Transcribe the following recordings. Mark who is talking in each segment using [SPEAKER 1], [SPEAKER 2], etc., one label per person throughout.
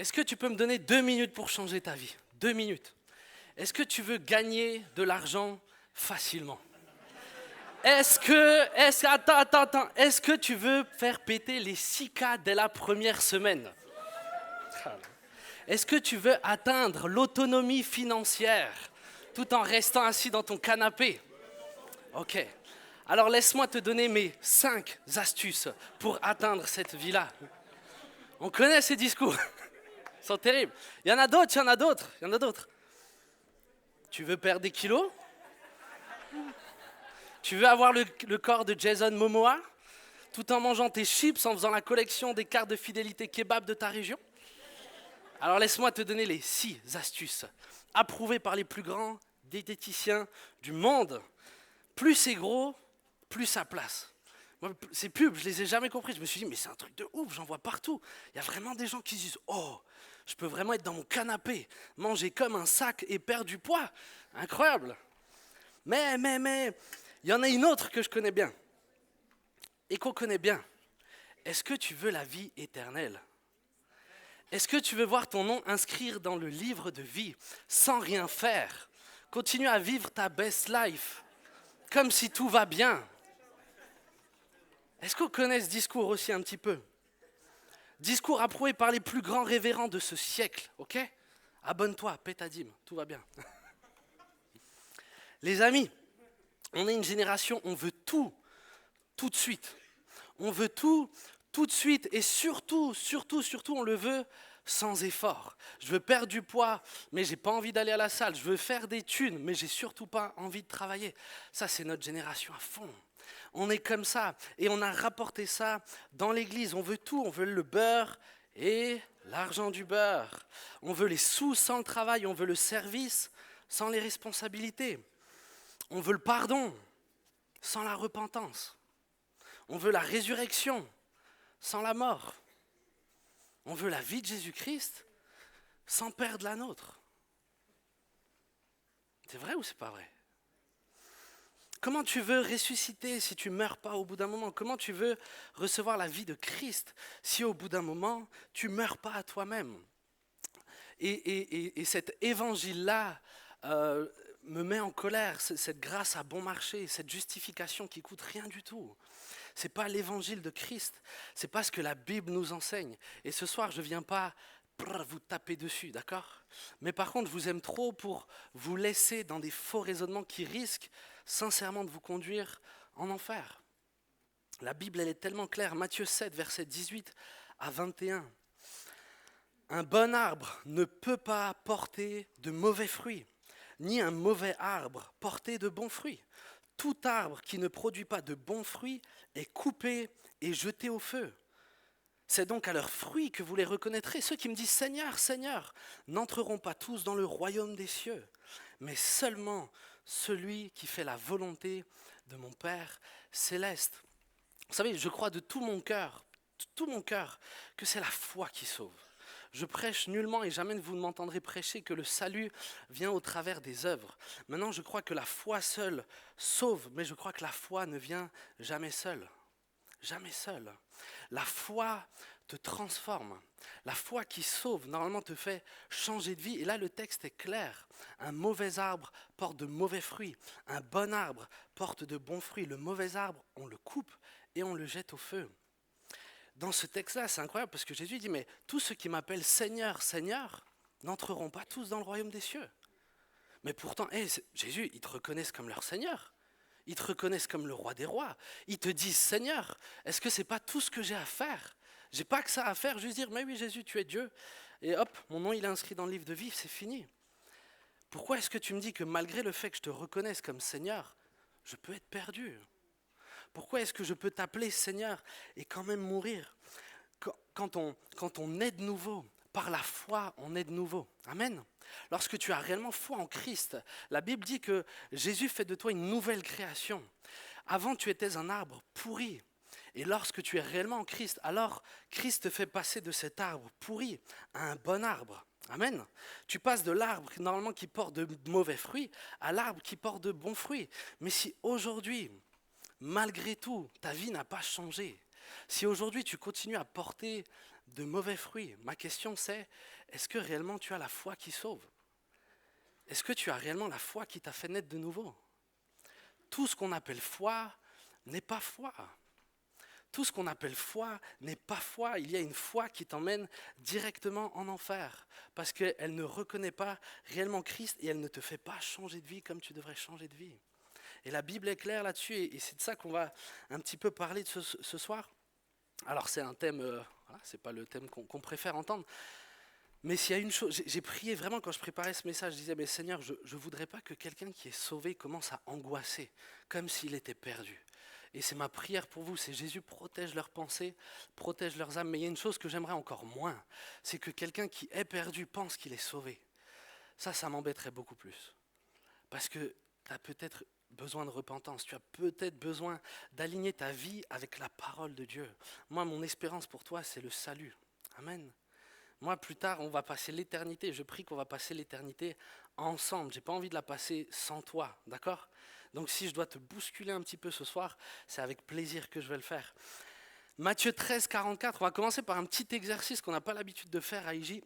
[SPEAKER 1] Est-ce que tu peux me donner 2 minutes pour changer ta vie? 2 minutes. Est-ce que tu veux gagner de l'argent facilement? Est-ce que tu veux faire péter les 6K dès la première semaine? Est-ce que tu veux atteindre l'autonomie financière tout en restant assis dans ton canapé? Ok. Alors laisse-moi te donner mes 5 astuces pour atteindre cette vie-là. On connaît ces discours. Ils sont terribles. Il y en a d'autres, il y en a d'autres, il y en a d'autres. Tu veux perdre des kilos? Tu veux avoir le corps de Jason Momoa tout en mangeant tes chips, en faisant la collection des cartes de fidélité kebab de ta région? Alors laisse-moi te donner les 6 astuces approuvées par les plus grands diététiciens du monde. Plus c'est gros, plus ça place. Moi, ces pubs, je les ai jamais compris. Je me suis dit, mais c'est un truc de ouf, j'en vois partout. Il y a vraiment des gens qui se disent, oh, je peux vraiment être dans mon canapé, manger comme un sac et perdre du poids. Incroyable. Mais, il y en a une autre que je connais bien et qu'on connaît bien. Est-ce que tu veux la vie éternelle? Est-ce que tu veux voir ton nom inscrire dans le livre de vie sans rien faire? Continue à vivre ta best life, comme si tout va bien. Est-ce qu'on connaît ce discours aussi un petit peu? Discours approuvé par les plus grands révérends de ce siècle, ok? Abonne-toi, paie ta dîme, tout va bien. Les amis, on est une génération, on veut tout de suite. On veut tout de suite et surtout, on le veut sans effort. Je veux perdre du poids, mais j'ai pas envie d'aller à la salle. Je veux faire des thunes, mais j'ai surtout pas envie de travailler. Ça, c'est notre génération à fond. On est comme ça et on a rapporté ça dans l'église. On veut tout, on veut le beurre et l'argent du beurre. On veut les sous sans le travail, on veut le service sans les responsabilités. On veut le pardon sans la repentance. On veut la résurrection sans la mort. On veut la vie de Jésus-Christ sans perdre la nôtre. C'est vrai ou c'est pas vrai? Comment tu veux ressusciter si tu ne meurs pas au bout d'un moment? Comment tu veux recevoir la vie de Christ si au bout d'un moment, tu ne meurs pas à toi-même? Et cet évangile-là me met en colère, cette grâce à bon marché, cette justification qui coûte rien du tout. Ce n'est pas l'évangile de Christ, c'est pas ce que la Bible nous enseigne. Et ce soir, je ne viens pas vous taper dessus, d'accord? Mais par contre, je vous aime trop pour vous laisser dans des faux raisonnements qui risquent sincèrement de vous conduire en enfer. La Bible, elle est tellement claire. Matthieu 7, versets 18 à 21. Un bon arbre ne peut pas porter de mauvais fruits, ni un mauvais arbre porter de bons fruits. Tout arbre qui ne produit pas de bons fruits est coupé et jeté au feu. C'est donc à leurs fruits que vous les reconnaîtrez. Ceux qui me disent « Seigneur, Seigneur » n'entreront pas tous dans le royaume des cieux, mais seulement celui qui fait la volonté de mon Père céleste. Vous savez, je crois de tout mon cœur, que c'est la foi qui sauve. Je prêche nullement et jamais vous ne m'entendrez prêcher que le salut vient au travers des œuvres. Maintenant, je crois que la foi seule sauve, mais je crois que la foi ne vient jamais seule. Jamais seule. La foi te transforme. La foi qui sauve, normalement, te fait changer de vie. Et là, le texte est clair. Un mauvais arbre porte de mauvais fruits. Un bon arbre porte de bons fruits. Le mauvais arbre, on le coupe et on le jette au feu. Dans ce texte-là, c'est incroyable parce que Jésus dit, mais tous ceux qui m'appellent Seigneur, Seigneur, n'entreront pas tous dans le royaume des cieux. Mais pourtant, Jésus, ils te reconnaissent comme leur Seigneur. Ils te reconnaissent comme le roi des rois. Ils te disent Seigneur, est-ce que c'est pas tout ce que j'ai à faire? J'ai pas que ça à faire, juste dire, mais oui Jésus, tu es Dieu. Et hop, mon nom il est inscrit dans le livre de vie, c'est fini. Pourquoi est-ce que tu me dis que malgré le fait que je te reconnaisse comme Seigneur, je peux être perdu? Pourquoi est-ce que je peux t'appeler Seigneur et quand même mourir? Quand on est de nouveau, par la foi, on est de nouveau. Amen. Lorsque tu as réellement foi en Christ, la Bible dit que Jésus fait de toi une nouvelle création. Avant, tu étais un arbre pourri. Et lorsque tu es réellement en Christ, alors Christ te fait passer de cet arbre pourri à un bon arbre. Amen. Tu passes de l'arbre normalement qui porte de mauvais fruits à l'arbre qui porte de bons fruits. Mais si aujourd'hui, malgré tout, ta vie n'a pas changé, si aujourd'hui tu continues à porter de mauvais fruits. Ma question c'est, est-ce que réellement tu as la foi qui sauve? Est-ce que tu as réellement la foi qui t'a fait naître de nouveau? Tout ce qu'on appelle foi n'est pas foi. Tout ce qu'on appelle foi n'est pas foi. Il y a une foi qui t'emmène directement en enfer parce qu'elle ne reconnaît pas réellement Christ et elle ne te fait pas changer de vie comme tu devrais changer de vie. Et la Bible est claire là-dessus et c'est de ça qu'on va un petit peu parler de ce soir. Alors c'est un thème, voilà, c'est pas le thème qu'on préfère entendre, mais s'il y a une chose, j'ai prié vraiment quand je préparais ce message, je disais, mais Seigneur, je ne voudrais pas que quelqu'un qui est sauvé commence à angoisser, comme s'il était perdu. Et c'est ma prière pour vous, c'est Jésus protège leurs pensées, protège leurs âmes. Mais il y a une chose que j'aimerais encore moins, c'est que quelqu'un qui est perdu pense qu'il est sauvé. Ça m'embêterait beaucoup plus. Parce que tu as peut-être besoin de repentance, tu as peut-être besoin d'aligner ta vie avec la parole de Dieu. Moi, mon espérance pour toi, c'est le salut. Amen. Moi, plus tard, on va passer l'éternité. Je prie qu'on va passer l'éternité ensemble. Je n'ai pas envie de la passer sans toi, d'accord ? Donc si je dois te bousculer un petit peu ce soir, c'est avec plaisir que je vais le faire. Matthieu 13, 44, on va commencer par un petit exercice qu'on n'a pas l'habitude de faire à IJ.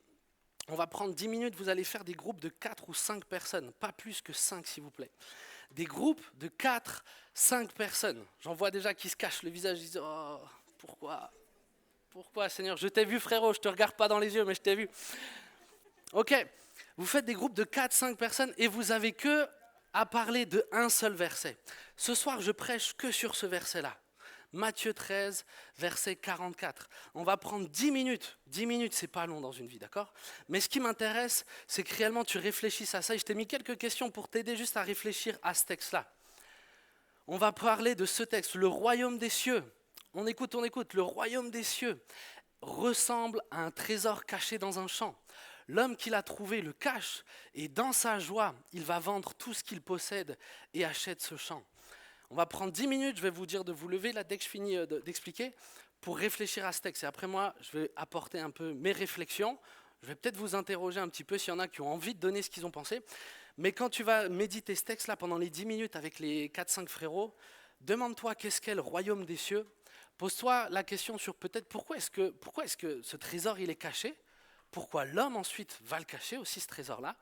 [SPEAKER 1] On va prendre 10 minutes, vous allez faire des groupes de 4 ou 5 personnes, pas plus que 5 s'il vous plaît. Des groupes de 4, 5 personnes. J'en vois déjà qui se cachent le visage, ils disent « Oh, pourquoi Seigneur, je t'ai vu frérot, je ne te regarde pas dans les yeux, mais je t'ai vu. » Ok, vous faites des groupes de 4, 5 personnes et vous avez que à parler d'un seul verset. Ce soir, je prêche que sur ce verset-là. Matthieu 13, verset 44. On va prendre 10 minutes. 10 minutes, c'est pas long dans une vie, d'accord ? Mais ce qui m'intéresse, c'est que réellement tu réfléchisses à ça. Et je t'ai mis quelques questions pour t'aider juste à réfléchir à ce texte-là. On va parler de ce texte, le royaume des cieux. On écoute. Le royaume des cieux ressemble à un trésor caché dans un champ. L'homme qui l'a trouvé le cache et dans sa joie, il va vendre tout ce qu'il possède et achète ce champ. On va prendre 10 minutes, je vais vous dire de vous lever là dès que je finis d'expliquer pour réfléchir à ce texte. Et après moi, je vais apporter un peu mes réflexions. Je vais peut-être vous interroger un petit peu s'il y en a qui ont envie de donner ce qu'ils ont pensé. Mais quand tu vas méditer ce texte-là pendant les 10 minutes avec les 4-5 frérots, demande-toi qu'est-ce qu'est le royaume des cieux. Pose-toi la question sur peut-être pourquoi est-ce que ce trésor il est caché. Pourquoi l'homme ensuite va le cacher aussi ce trésor-là?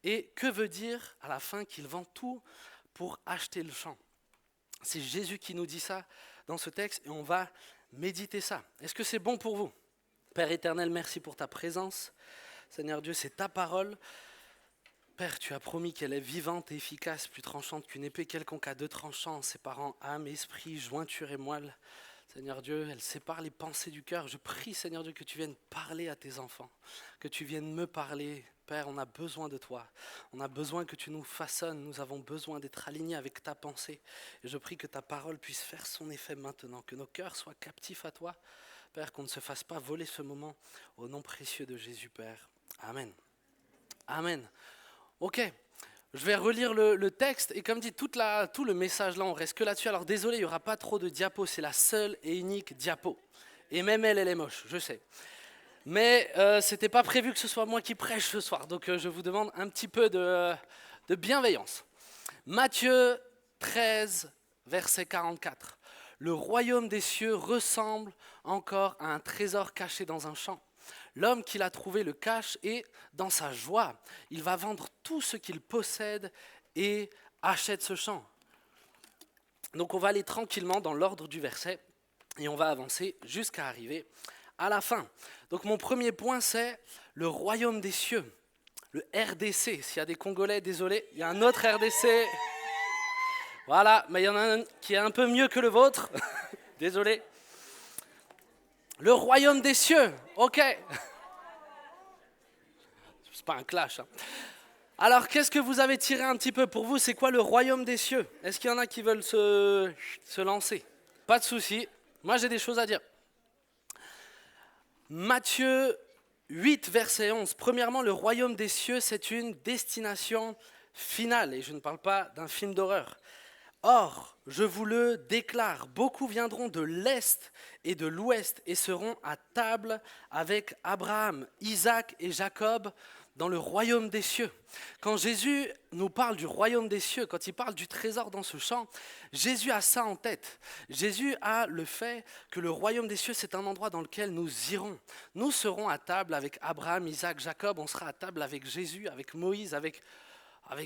[SPEAKER 1] Et que veut dire à la fin qu'il vend tout pour acheter le champ? C'est Jésus qui nous dit ça dans ce texte et on va méditer ça. Est-ce que c'est bon pour vous? Père éternel, merci pour ta présence. Seigneur Dieu, c'est ta parole. Père, tu as promis qu'elle est vivante et efficace, plus tranchante qu'une épée quelconque à 2 tranchants, séparant âme, esprit, jointure et moelle. Seigneur Dieu, elle sépare les pensées du cœur. Je prie, Seigneur Dieu, que tu viennes parler à tes enfants, que tu viennes me parler. Père, on a besoin de toi. On a besoin que tu nous façonnes. Nous avons besoin d'être alignés avec ta pensée. Et je prie que ta parole puisse faire son effet maintenant, que nos cœurs soient captifs à toi. Père, qu'on ne se fasse pas voler ce moment. Au nom précieux de Jésus, Père. Amen. Amen. Ok. Je vais relire le texte et comme dit, tout le message là, on reste que là-dessus. Alors désolé, il n'y aura pas trop de diapos, c'est la seule et unique diapo. Et même elle est moche, je sais. Mais c'était pas prévu que ce soit moi qui prêche ce soir, donc je vous demande un petit peu de bienveillance. Matthieu 13, verset 44. Le royaume des cieux ressemble encore à un trésor caché dans un champ. L'homme qui l'a trouvé le cache et, dans sa joie, il va vendre tout ce qu'il possède et achète ce champ. Donc on va aller tranquillement dans l'ordre du verset et on va avancer jusqu'à arriver à la fin. Donc mon premier point, c'est le royaume des cieux, le RDC. S'il y a des Congolais, désolé, il y a un autre RDC. Voilà, mais il y en a un qui est un peu mieux que le vôtre. Désolé. Le royaume des cieux, ok. C'est pas un clash. Hein. Alors, qu'est-ce que vous avez tiré un petit peu pour vous? C'est quoi le royaume des cieux? Est-ce qu'il y en a qui veulent se lancer? Pas de souci. Moi, j'ai des choses à dire. Matthieu 8, verset 11. Premièrement, le royaume des cieux, c'est une destination finale. Et je ne parle pas d'un film d'horreur. Or, je vous le déclare, beaucoup viendront de l'Est et de l'Ouest et seront à table avec Abraham, Isaac et Jacob dans le royaume des cieux. Quand Jésus nous parle du royaume des cieux, quand il parle du trésor dans ce champ, Jésus a ça en tête. Jésus a le fait que le royaume des cieux, c'est un endroit dans lequel nous irons. Nous serons à table avec Abraham, Isaac, Jacob, on sera à table avec Jésus, avec Moïse, avec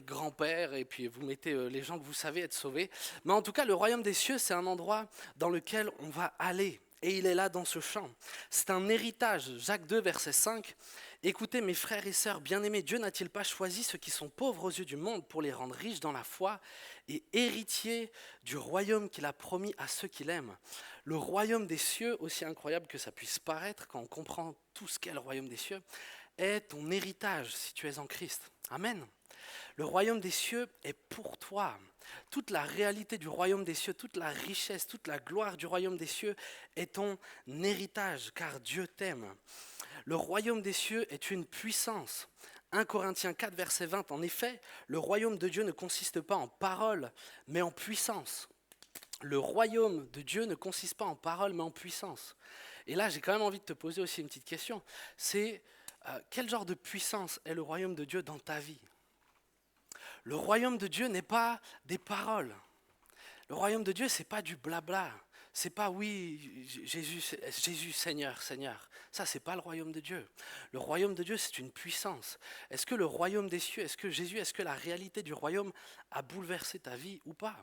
[SPEAKER 1] grand-père, et puis vous mettez les gens que vous savez être sauvés. Mais en tout cas, le royaume des cieux, c'est un endroit dans lequel on va aller. Et il est là dans ce champ. C'est un héritage. Jacques 2, verset 5. Écoutez mes frères et sœurs bien-aimés, Dieu n'a-t-il pas choisi ceux qui sont pauvres aux yeux du monde pour les rendre riches dans la foi et héritiers du royaume qu'il a promis à ceux qui l'aiment? Le royaume des cieux, aussi incroyable que ça puisse paraître quand on comprend tout ce qu'est le royaume des cieux, est ton héritage si tu es en Christ. Amen. Le royaume des cieux est pour toi. Toute la réalité du royaume des cieux, toute la richesse, toute la gloire du royaume des cieux est ton héritage, car Dieu t'aime. Le royaume des cieux est une puissance. 1 Corinthiens 4, verset 20. En effet, le royaume de Dieu ne consiste pas en paroles, mais en puissance. Le royaume de Dieu ne consiste pas en paroles, mais en puissance. Et là, j'ai quand même envie de te poser aussi une petite question. C'est quel genre de puissance est le royaume de Dieu dans ta vie? Le royaume de Dieu n'est pas des paroles. Le royaume de Dieu, c'est pas du blabla. C'est pas oui, Jésus, Seigneur, Seigneur. Ça, c'est pas le royaume de Dieu. Le royaume de Dieu, c'est une puissance. Est-ce que le royaume des cieux, est-ce que la réalité du royaume a bouleversé ta vie ou pas?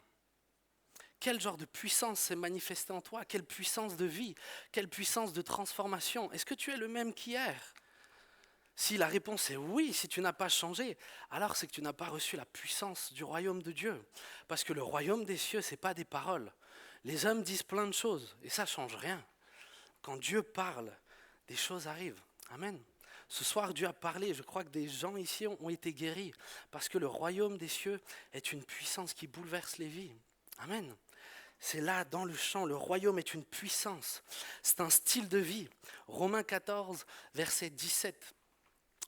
[SPEAKER 1] Quel genre de puissance s'est manifestée en toi? Quelle puissance de vie? Quelle puissance de transformation? Est-ce que tu es le même qu'hier? Si la réponse est oui, si tu n'as pas changé, alors c'est que tu n'as pas reçu la puissance du royaume de Dieu. Parce que le royaume des cieux, ce n'est pas des paroles. Les hommes disent plein de choses et ça ne change rien. Quand Dieu parle, des choses arrivent. Amen. Ce soir, Dieu a parlé. Je crois que des gens ici ont été guéris parce que le royaume des cieux est une puissance qui bouleverse les vies. Amen. C'est là, dans le champ, le royaume est une puissance. C'est un style de vie. Romains 14, verset 17.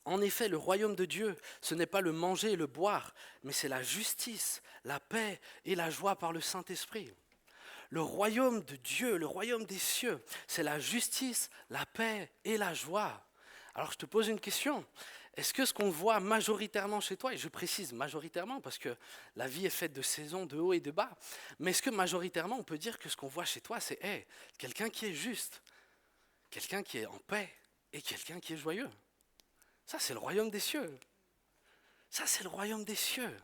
[SPEAKER 1] En effet, le royaume de Dieu, ce n'est pas le manger et le boire, mais c'est la justice, la paix et la joie par le Saint-Esprit. Le royaume de Dieu, le royaume des cieux, c'est la justice, la paix et la joie. Alors je te pose une question. Est-ce que ce qu'on voit majoritairement chez toi, et je précise majoritairement parce que la vie est faite de saisons, de hauts et de bas, mais est-ce que majoritairement on peut dire que ce qu'on voit chez toi, c'est quelqu'un qui est juste, quelqu'un qui est en paix et quelqu'un qui est joyeux? Ça, c'est le royaume des cieux. Ça, c'est le royaume des cieux.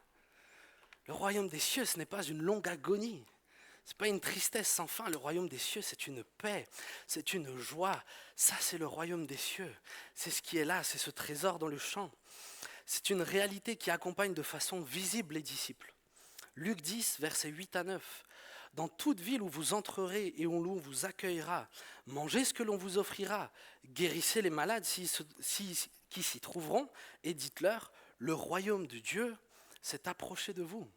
[SPEAKER 1] Le royaume des cieux, ce n'est pas une longue agonie. Ce n'est pas une tristesse sans fin. Le royaume des cieux, c'est une paix, c'est une joie. Ça, c'est le royaume des cieux. C'est ce qui est là, c'est ce trésor dans le champ. C'est une réalité qui accompagne de façon visible les disciples. Luc 10, versets 8 à 9. Dans toute ville où vous entrerez et où l'on vous accueillera, mangez ce que l'on vous offrira, guérissez les malades qui s'y trouveront, et dites-leur, le royaume de Dieu s'est approché de vous.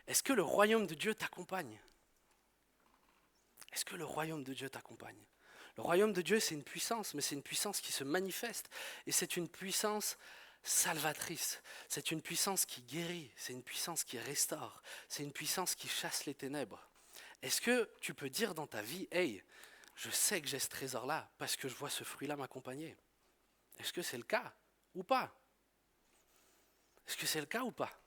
[SPEAKER 1] Est-ce que le royaume de Dieu t'accompagne? Est-ce que le royaume de Dieu t'accompagne? Le royaume de Dieu, c'est une puissance, mais c'est une puissance qui se manifeste, et c'est une puissance salvatrice. C'est une puissance qui guérit, c'est une puissance qui restaure, c'est une puissance qui chasse les ténèbres. Est-ce que tu peux dire dans ta vie, hey, je sais que j'ai ce trésor-là parce que je vois ce fruit-là m'accompagner? Est-ce que c'est le cas ou pas? Est-ce que c'est le cas ou pas?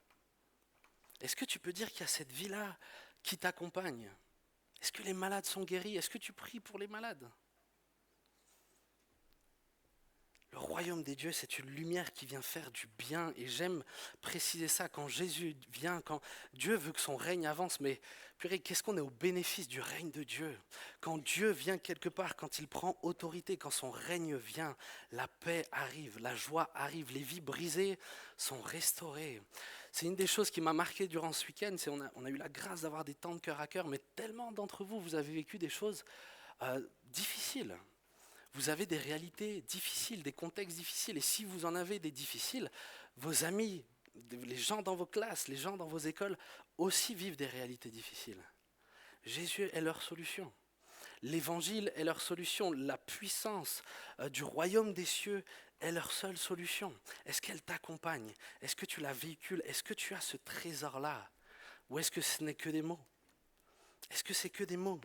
[SPEAKER 1] Est-ce que tu peux dire qu'il y a cette vie-là qui t'accompagne? Est-ce que les malades sont guéris? Est-ce que tu pries pour les malades? Le royaume des dieux, c'est une lumière qui vient faire du bien. Et j'aime préciser ça, quand Jésus vient, quand Dieu veut que son règne avance. Mais purée, qu'est-ce qu'on est au bénéfice du règne de Dieu? Quand Dieu vient quelque part, quand il prend autorité, quand son règne vient, la paix arrive, la joie arrive, les vies brisées sont restaurées. C'est une des choses qui m'a marqué durant ce week-end, c'est on a eu la grâce d'avoir des temps de cœur à cœur, mais tellement d'entre vous, vous avez vécu des choses difficiles. Vous avez des réalités difficiles, des contextes difficiles. Et si vous en avez des difficiles, vos amis, les gens dans vos classes, les gens dans vos écoles aussi vivent des réalités difficiles. Jésus est leur solution. L'évangile est leur solution. La puissance du royaume des cieux est leur seule solution. Est-ce qu'elle t'accompagne? Est-ce que tu la véhicules? Est-ce que tu as ce trésor-là? Ou est-ce que ce n'est que des mots? Est-ce que c'est que des mots?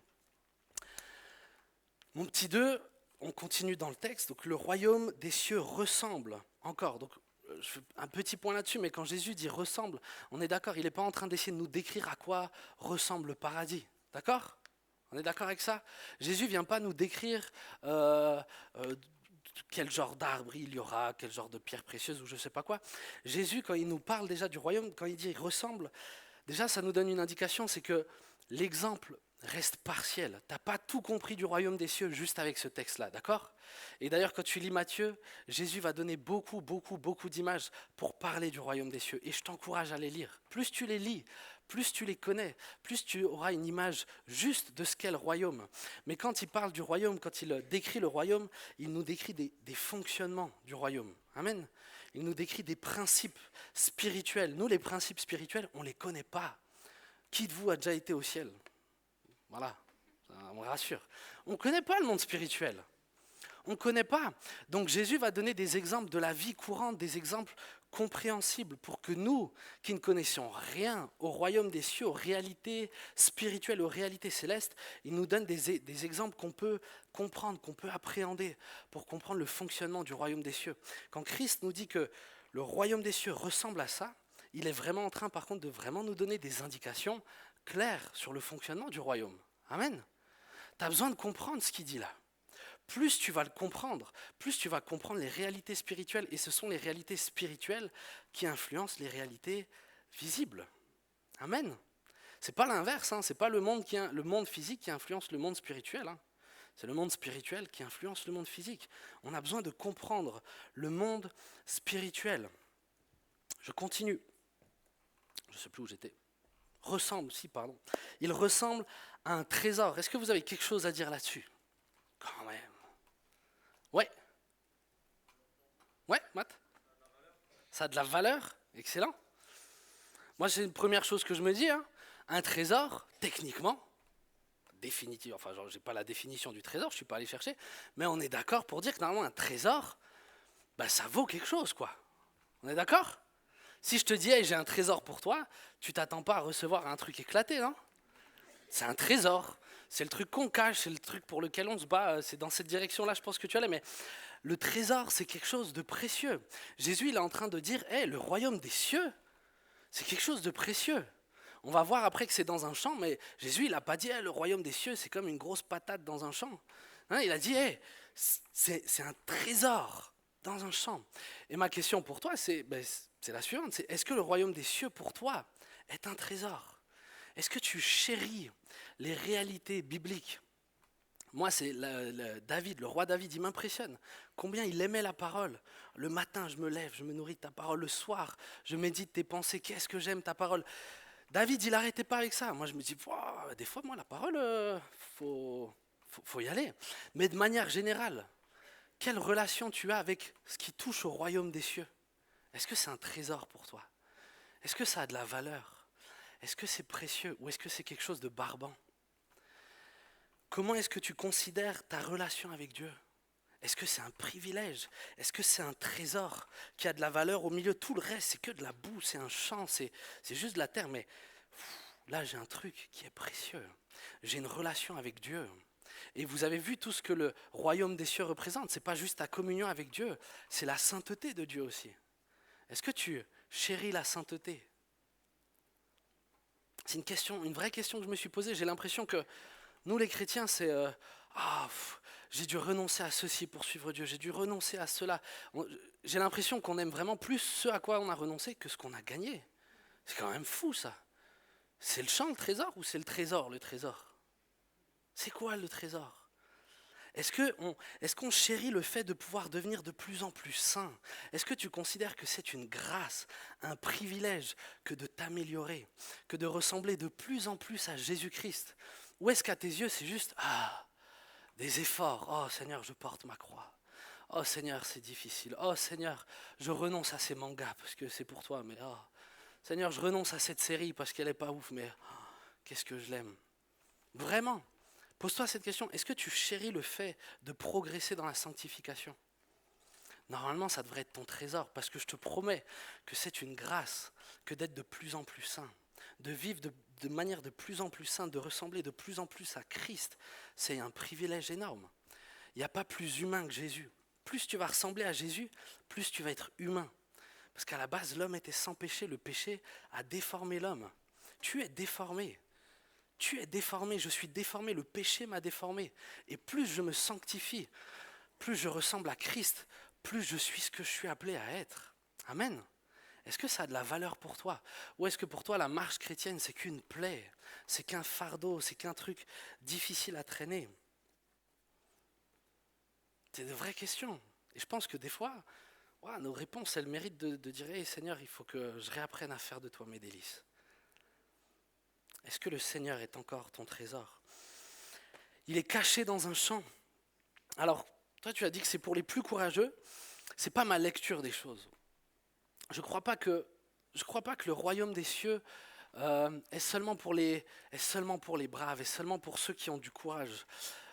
[SPEAKER 1] Mon petit 2, on continue dans le texte. Donc le royaume des cieux ressemble encore. Donc je fais un petit point là-dessus, mais quand Jésus dit ressemble, on est d'accord, il n'est pas en train d'essayer de nous décrire à quoi ressemble le paradis. D'accord? On est d'accord avec ça? Jésus ne vient pas nous décrire quel genre d'arbre il y aura, quel genre de pierre précieuse ou je ne sais pas quoi. Jésus, quand il nous parle déjà du royaume, quand il dit ressemble, déjà ça nous donne une indication, c'est que l'exemple reste partiel. Tu n'as pas tout compris du royaume des cieux juste avec ce texte-là, d'accord? Et d'ailleurs, quand tu lis Matthieu, Jésus va donner beaucoup d'images pour parler du royaume des cieux. Et je t'encourage à les lire. Plus tu les lis, plus tu les connais, plus tu auras une image juste de ce qu'est le royaume. Mais quand il parle du royaume, quand il décrit le royaume, il nous décrit des fonctionnements du royaume. Amen. Il nous décrit des principes spirituels. Nous, les principes spirituels, on ne les connaît pas. Qui de vous a déjà été au ciel? Voilà, ça me rassure. On ne connaît pas le monde spirituel. On ne connaît pas. Donc Jésus va donner des exemples de la vie courante, des exemples compréhensibles pour que nous, qui ne connaissions rien au royaume des cieux, aux réalités spirituelles, aux réalités célestes, il nous donne des exemples qu'on peut comprendre, qu'on peut appréhender pour comprendre le fonctionnement du royaume des cieux. Quand Christ nous dit que le royaume des cieux ressemble à ça, il est vraiment en train par contre de vraiment nous donner des indications claires sur le fonctionnement du royaume. Amen. Tu as besoin de comprendre ce qu'il dit là. Plus tu vas le comprendre, plus tu vas comprendre les réalités spirituelles. Et ce sont les réalités spirituelles qui influencent les réalités visibles. Amen. C'est pas l'inverse, hein. C'est pas le monde physique qui influence le monde spirituel. Hein. C'est le monde spirituel qui influence le monde physique. On a besoin de comprendre le monde spirituel. Je continue. Je ne sais plus où j'étais. Il ressemble à un trésor. Est-ce que vous avez quelque chose à dire là-dessus? Quand même. Ouais. Ouais, Matt? Ça a de la valeur? Excellent. Moi, c'est une première chose que je me dis. Hein. Un trésor, techniquement, définitive. Enfin, je n'ai pas la définition du trésor, je ne suis pas allé chercher. Mais on est d'accord pour dire que normalement, un trésor, bah, ça vaut quelque chose, quoi. On est d'accord? Si je te dis, hey, j'ai un trésor pour toi, tu t'attends pas à recevoir un truc éclaté, non? C'est un trésor. C'est le truc qu'on cache, c'est le truc pour lequel on se bat. C'est dans cette direction-là, je pense que tu allais. Mais le trésor, c'est quelque chose de précieux. Jésus, il est en train de dire, hey, le royaume des cieux, c'est quelque chose de précieux. On va voir après que c'est dans un champ, mais Jésus, il n'a pas dit, hey, le royaume des cieux, c'est comme une grosse patate dans un champ. Hein, il a dit, hey, c'est un trésor dans un champ. Et ma question pour toi, c'est la suivante. C'est, est-ce que le royaume des cieux, pour toi, est un trésor? Est-ce que tu chéris les réalités bibliques? Moi, c'est David, le roi David, il m'impressionne. Combien il aimait la parole. Le matin, je me lève, je me nourris de ta parole. Le soir, je médite tes pensées. Qu'est-ce que j'aime ta parole. David, il n'arrêtait pas avec ça. Moi, je me dis, des fois, moi, la parole, faut y aller. Mais de manière générale, quelle relation tu as avec ce qui touche au royaume des cieux? Est-ce que c'est un trésor pour toi? Est-ce que ça a de la valeur? Est-ce que c'est précieux ou est-ce que c'est quelque chose de barbant? Comment est-ce que tu considères ta relation avec Dieu? Est-ce que c'est un privilège? Est-ce que c'est un trésor qui a de la valeur au milieu de tout le reste? C'est que de la boue, c'est un champ, c'est juste de la terre. Mais là, j'ai un truc qui est précieux. J'ai une relation avec Dieu. Et vous avez vu tout ce que le royaume des cieux représente. Ce n'est pas juste ta communion avec Dieu, c'est la sainteté de Dieu aussi. Est-ce que tu chéris la sainteté? C'est une vraie question que je me suis posée. J'ai l'impression que nous, les chrétiens, c'est j'ai dû renoncer à ceci pour suivre Dieu, j'ai dû renoncer à cela. J'ai l'impression qu'on aime vraiment plus ce à quoi on a renoncé que ce qu'on a gagné. C'est quand même fou, ça. C'est le champ, le trésor, ou c'est le trésor, le trésor? C'est quoi le trésor? Est-ce qu'on chérit le fait de pouvoir devenir de plus en plus saint? Est-ce que tu considères que c'est une grâce, un privilège que de t'améliorer, que de ressembler de plus en plus à Jésus-Christ? Ou est-ce qu'à tes yeux, c'est juste des efforts? Oh Seigneur, je porte ma croix. Oh Seigneur, c'est difficile. Oh Seigneur, je renonce à ces mangas parce que c'est pour toi. Mais Seigneur, je renonce à cette série parce qu'elle n'est pas ouf. Mais qu'est-ce que je l'aime. Vraiment, pose-toi cette question. Est-ce que tu chéris le fait de progresser dans la sanctification? Normalement, ça devrait être ton trésor parce que je te promets que c'est une grâce que d'être de plus en plus saint, de vivre de manière de plus en plus sainte, de ressembler de plus en plus à Christ, c'est un privilège énorme. Il n'y a pas plus humain que Jésus. Plus tu vas ressembler à Jésus, plus tu vas être humain. Parce qu'à la base, l'homme était sans péché, le péché a déformé l'homme. Tu es déformé. Tu es déformé, je suis déformé, le péché m'a déformé. Et plus je me sanctifie, plus je ressemble à Christ, plus je suis ce que je suis appelé à être. Amen. Est-ce que ça a de la valeur pour toi? Ou est-ce que pour toi, la marche chrétienne, c'est qu'une plaie, c'est qu'un fardeau, c'est qu'un truc difficile à traîner? C'est de vraies questions. Et je pense que des fois, nos réponses, elles méritent de dire hey, Seigneur, il faut que je réapprenne à faire de toi mes délices. Est-ce que le Seigneur est encore ton trésor? Il est caché dans un champ. Alors, toi, tu as dit que c'est pour les plus courageux. C'est pas ma lecture des choses. Je crois pas que le royaume des cieux est seulement pour les braves, est seulement pour ceux qui ont du courage.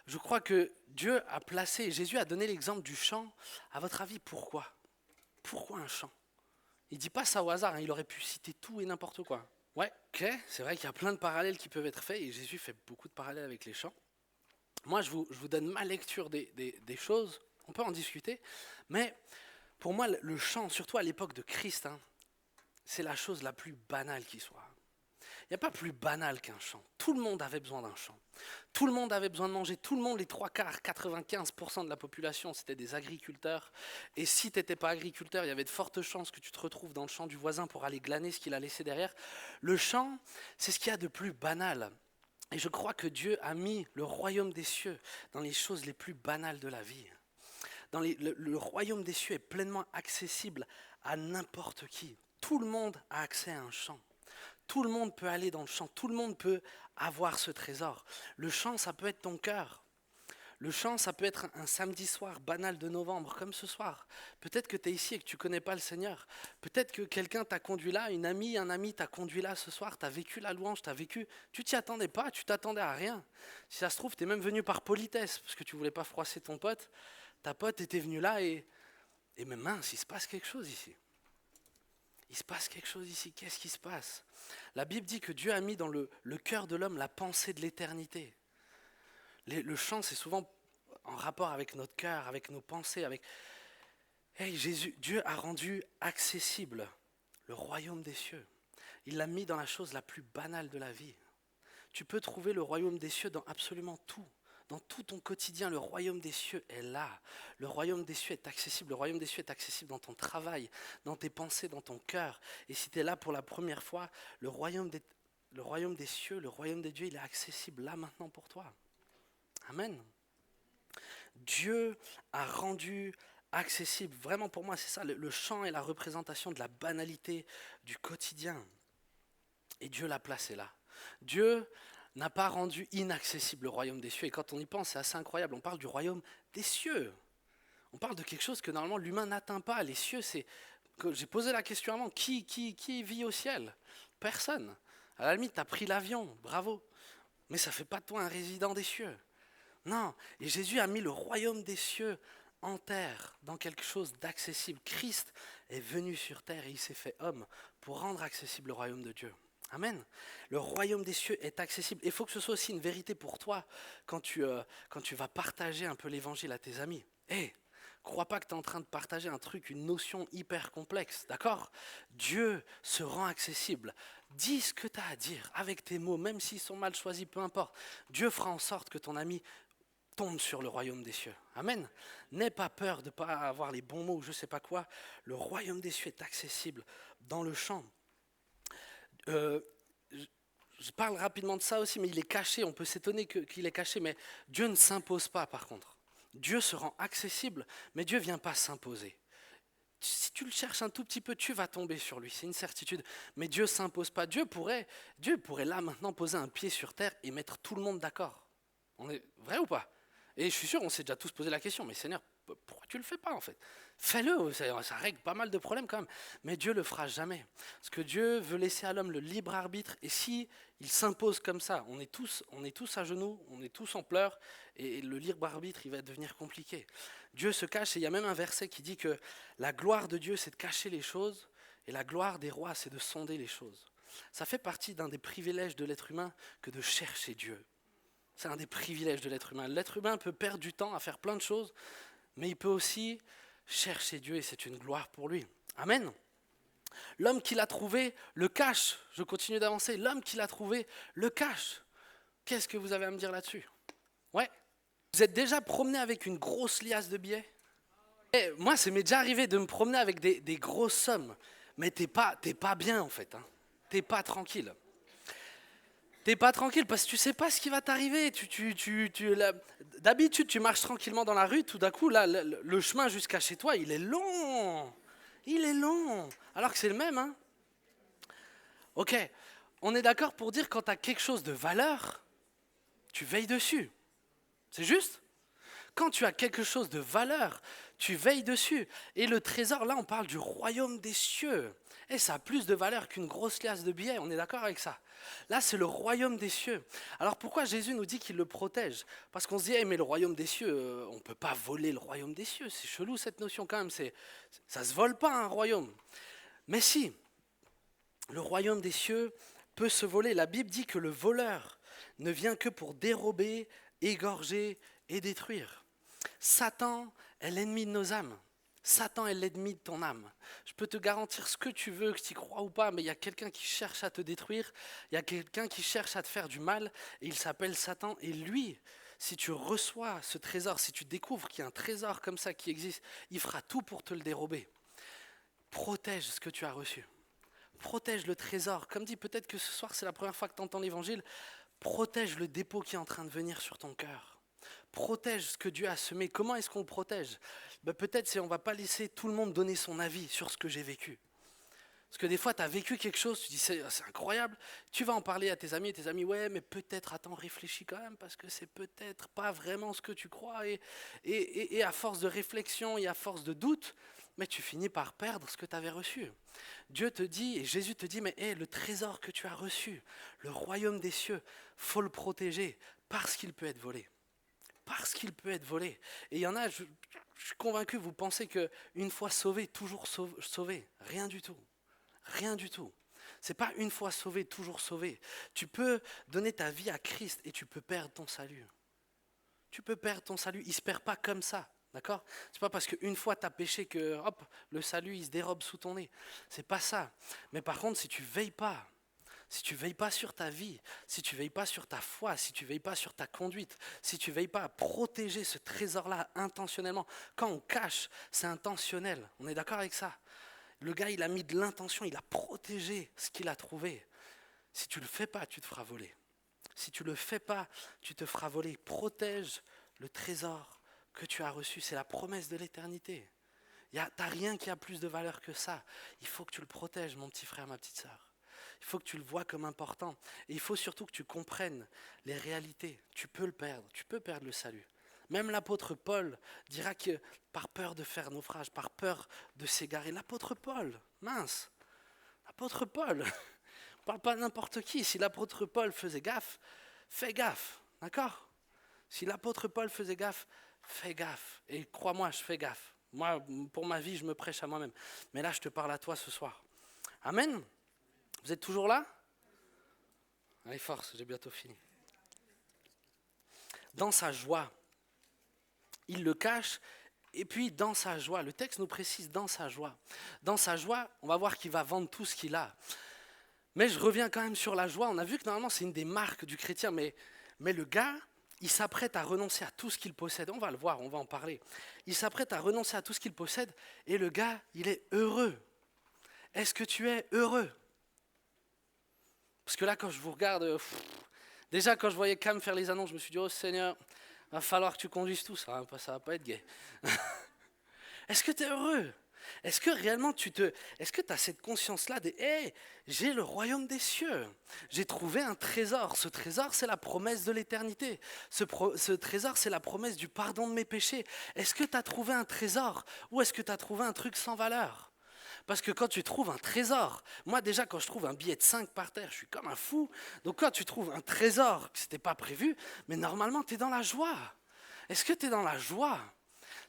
[SPEAKER 1] Je crois que Dieu a placé, Jésus a donné l'exemple du champ. À votre avis, pourquoi? Pourquoi un champ? Il ne dit pas ça au hasard, hein, il aurait pu citer tout et n'importe quoi. Ouais, ok, c'est vrai qu'il y a plein de parallèles qui peuvent être faits, et Jésus fait beaucoup de parallèles avec les champs. Moi, je vous donne ma lecture des choses, on peut en discuter, mais pour moi, le chant, surtout à l'époque de Christ, hein, c'est la chose la plus banale qui soit. Il n'y a pas plus banal qu'un chant. Tout le monde avait besoin d'un chant. Tout le monde avait besoin de manger. Tout le monde, les 3/4, 95% de la population, c'était des agriculteurs. Et si tu n'étais pas agriculteur, il y avait de fortes chances que tu te retrouves dans le champ du voisin pour aller glaner ce qu'il a laissé derrière. Le chant, c'est ce qu'il y a de plus banal. Et je crois que Dieu a mis le royaume des cieux dans les choses les plus banales de la vie. Le royaume des cieux est pleinement accessible à n'importe qui. Tout le monde a accès à un chant. Tout le monde peut aller dans le champ, tout le monde peut avoir ce trésor. Le chant, ça peut être ton cœur. Le chant, ça peut être un samedi soir banal de novembre, comme ce soir. Peut-être que tu es ici et que tu ne connais pas le Seigneur. Peut-être que quelqu'un t'a conduit là, une amie, un ami t'a conduit là ce soir, tu as vécu la louange, tu t'y attendais pas, tu t'attendais à rien. Si ça se trouve, tu es même venu par politesse, parce que tu ne voulais pas froisser ton pote. Ta pote était venue là et mais mince, il se passe quelque chose ici. Il se passe quelque chose ici. Qu'est-ce qui se passe? La Bible dit que Dieu a mis dans le cœur de l'homme la pensée de l'éternité. Le chant, c'est souvent en rapport avec notre cœur, avec nos pensées. Dieu a rendu accessible le royaume des cieux. Il l'a mis dans la chose la plus banale de la vie. Tu peux trouver le royaume des cieux dans absolument tout. Dans tout ton quotidien, le royaume des cieux est là. Le royaume des cieux est accessible. Le royaume des cieux est accessible dans ton travail, dans tes pensées, dans ton cœur. Et si tu es là pour la première fois, le royaume des cieux, le royaume de Dieu, il est accessible là maintenant pour toi. Amen. Dieu a rendu accessible. Vraiment pour moi, c'est ça. Le chant est la représentation de la banalité du quotidien. Et Dieu l'a placé là. Dieu n'a pas rendu inaccessible le royaume des cieux. Et quand on y pense, c'est assez incroyable. On parle du royaume des cieux. On parle de quelque chose que normalement l'humain n'atteint pas. Les cieux, c'est... J'ai posé la question avant, qui vit au ciel? Personne. À la limite, tu as pris l'avion, bravo. Mais ça ne fait pas de toi un résident des cieux. Non. Et Jésus a mis le royaume des cieux en terre, dans quelque chose d'accessible. Christ est venu sur terre et il s'est fait homme pour rendre accessible le royaume de Dieu. Amen. Le royaume des cieux est accessible. Il faut que ce soit aussi une vérité pour toi quand tu vas partager un peu l'évangile à tes amis. Crois pas que tu es en train de partager un truc, une notion hyper complexe, d'accord? Dieu se rend accessible. Dis ce que tu as à dire avec tes mots, même s'ils sont mal choisis, peu importe. Dieu fera en sorte que ton ami tombe sur le royaume des cieux. Amen. N'aie pas peur de ne pas avoir les bons mots ou je ne sais pas quoi. Le royaume des cieux est accessible dans le champ. Je parle rapidement de ça aussi, mais il est caché. On peut s'étonner qu'il est caché, mais Dieu ne s'impose pas par contre. Dieu se rend accessible, mais Dieu ne vient pas s'imposer. Si tu le cherches un tout petit peu, tu vas tomber sur lui, c'est une certitude. Mais Dieu ne s'impose pas. Dieu pourrait là maintenant poser un pied sur terre et mettre tout le monde d'accord. On est vrai ou pas? Et je suis sûr, on s'est déjà tous posé la question, mais Seigneur, pourquoi tu ne le fais pas en fait? Fais-le, ça règle pas mal de problèmes quand même. Mais Dieu ne le fera jamais. Parce que Dieu veut laisser à l'homme le libre arbitre. Et si il s'impose comme ça, on est tous à genoux, on est tous en pleurs, et le libre arbitre, il va devenir compliqué. Dieu se cache, et il y a même un verset qui dit que la gloire de Dieu, c'est de cacher les choses, et la gloire des rois, c'est de sonder les choses. Ça fait partie d'un des privilèges de l'être humain que de chercher Dieu. C'est un des privilèges de l'être humain. L'être humain peut perdre du temps à faire plein de choses, mais il peut aussi chercher Dieu et c'est une gloire pour lui. Amen. L'homme qui l'a trouvé le cache. Je continue d'avancer. L'homme qui l'a trouvé le cache. Qu'est-ce que vous avez à me dire là-dessus? Ouais. Vous êtes déjà promené avec une grosse liasse de billets? Moi, ça m'est déjà arrivé de me promener avec des grosses sommes. Mais t'es pas bien en fait. Hein. T'es pas tranquille. T'es pas tranquille parce que tu sais pas ce qui va t'arriver. D'habitude, tu marches tranquillement dans la rue, tout d'un coup, là, le chemin jusqu'à chez toi, il est long. Il est long. Alors que c'est le même. Hein. Ok, on est d'accord pour dire quand tu as quelque chose de valeur, tu veilles dessus. C'est juste? Quand tu as quelque chose de valeur, tu veilles dessus. Et le trésor, là, on parle du royaume des cieux. Et ça a plus de valeur qu'une grosse liasse de billets, on est d'accord avec ça? Là, c'est le royaume des cieux. Alors pourquoi Jésus nous dit qu'il le protège? Parce qu'on se dit, hey, mais le royaume des cieux, on ne peut pas voler le royaume des cieux. C'est chelou cette notion quand même, ça ne se vole pas un royaume. Mais si, le royaume des cieux peut se voler. La Bible dit que le voleur ne vient que pour dérober, égorger et détruire. Satan est l'ennemi de nos âmes. Satan est l'ennemi de ton âme. Je peux te garantir ce que tu veux, que tu y crois ou pas, mais il y a quelqu'un qui cherche à te détruire, il y a quelqu'un qui cherche à te faire du mal, et il s'appelle Satan. Et lui, si tu reçois ce trésor, si tu découvres qu'il y a un trésor comme ça qui existe, il fera tout pour te le dérober. Protège ce que tu as reçu. Protège le trésor. Comme dit, peut-être que ce soir, c'est la première fois que tu entends l'évangile. Protège le dépôt qui est en train de venir sur ton cœur. Protège ce que Dieu a semé. Comment est-ce qu'on le protège? Peut-être on ne va pas laisser tout le monde donner son avis sur ce que j'ai vécu. Parce que des fois, tu as vécu quelque chose, tu dis c'est incroyable, tu vas en parler à tes amis, ouais, mais peut-être, attends, réfléchis quand même, parce que c'est peut-être pas vraiment ce que tu crois. Et à force de réflexion et à force de doute, mais tu finis par perdre ce que tu avais reçu. Dieu te dit, et Jésus te dit, mais le trésor que tu as reçu, le royaume des cieux, faut le protéger parce qu'il peut être volé. Parce qu'il peut être volé. Et il y en a, je suis convaincu, vous pensez qu'une fois sauvé, toujours sauvé. Rien du tout. Rien du tout. C'est pas une fois sauvé, toujours sauvé. Tu peux donner ta vie à Christ et tu peux perdre ton salut. Tu peux perdre ton salut. Il ne se perd pas comme ça. D'accord? C'est pas parce qu'une fois tu as péché que hop, le salut il se dérobe sous ton nez. C'est pas ça. Mais par contre, si tu veilles pas sur ta vie, si tu veilles pas sur ta foi, si tu veilles pas sur ta conduite, si tu veilles pas à protéger ce trésor-là intentionnellement, quand on cache, c'est intentionnel. On est d'accord avec ça? Le gars, il a mis de l'intention, il a protégé ce qu'il a trouvé. Si tu le fais pas, tu te feras voler. Si tu le fais pas, tu te feras voler. Protège le trésor que tu as reçu. C'est la promesse de l'éternité. T'as rien qui a plus de valeur que ça. Il faut que tu le protèges, mon petit frère, ma petite sœur. Il faut que tu le vois comme important. Et il faut surtout que tu comprennes les réalités. Tu peux le perdre. Tu peux perdre le salut. Même l'apôtre Paul dira que par peur de faire naufrage, par peur de s'égarer. L'apôtre Paul, mince. L'apôtre Paul, on ne parle pas de n'importe qui. Si l'apôtre Paul faisait gaffe, fais gaffe. D'accord? Si l'apôtre Paul faisait gaffe, fais gaffe. Et crois-moi, je fais gaffe. Moi, pour ma vie, je me prêche à moi-même. Mais là, je te parle à toi ce soir. Amen. Vous êtes toujours là? Allez, force, j'ai bientôt fini. Dans sa joie, il le cache, et puis dans sa joie, le texte nous précise dans sa joie. Dans sa joie, on va voir qu'il va vendre tout ce qu'il a. Mais je reviens quand même sur la joie. On a vu que normalement, c'est une des marques du chrétien, mais le gars, il s'apprête à renoncer à tout ce qu'il possède. On va le voir, on va en parler. Il s'apprête à renoncer à tout ce qu'il possède, et le gars, il est heureux. Est-ce que tu es heureux? Parce que là, quand je vous regarde, déjà quand je voyais Cam faire les annonces, je me suis dit, oh Seigneur, va falloir que tu conduises tout ça, hein, ça va pas être gai. Est-ce que tu es heureux? Est-ce que réellement est-ce que tu as cette conscience-là de, hey, j'ai le royaume des cieux, j'ai trouvé un trésor. Ce trésor, c'est la promesse de l'éternité. Ce trésor, c'est la promesse du pardon de mes péchés. Est-ce que tu as trouvé un trésor ou est-ce que tu as trouvé un truc sans valeur? Parce que quand tu trouves un trésor, moi déjà quand je trouve un billet de 5 par terre, je suis comme un fou. Donc quand tu trouves un trésor, que ce n'était pas prévu, mais normalement tu es dans la joie. Est-ce que tu es dans la joie?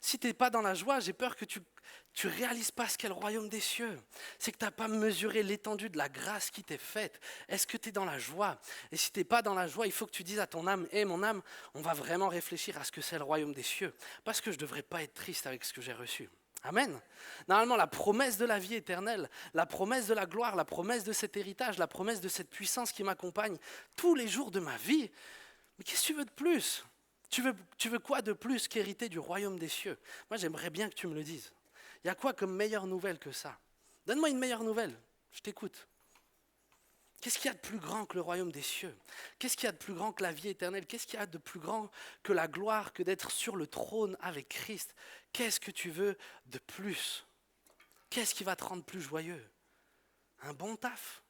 [SPEAKER 1] Si tu n'es pas dans la joie, j'ai peur que tu ne réalises pas ce qu'est le royaume des cieux. C'est que tu n'as pas mesuré l'étendue de la grâce qui t'est faite. Est-ce que tu es dans la joie? Et si tu n'es pas dans la joie, il faut que tu dises à ton âme, hé mon âme, on va vraiment réfléchir à ce que c'est le royaume des cieux. Parce que je ne devrais pas être triste avec ce que j'ai reçu. Amen. Normalement, la promesse de la vie éternelle, la promesse de la gloire, la promesse de cet héritage, la promesse de cette puissance qui m'accompagne tous les jours de ma vie. Mais qu'est-ce que tu veux de plus? Tu veux quoi de plus qu'hériter du royaume des cieux? Moi, j'aimerais bien que tu me le dises. Il y a quoi comme meilleure nouvelle que ça? Donne-moi une meilleure nouvelle, je t'écoute. Qu'est-ce qu'il y a de plus grand que le royaume des cieux? Qu'est-ce qu'il y a de plus grand que la vie éternelle? Qu'est-ce qu'il y a de plus grand que la gloire, que d'être sur le trône avec Christ? Qu'est-ce que tu veux de plus? Qu'est-ce qui va te rendre plus joyeux? Un bon taf?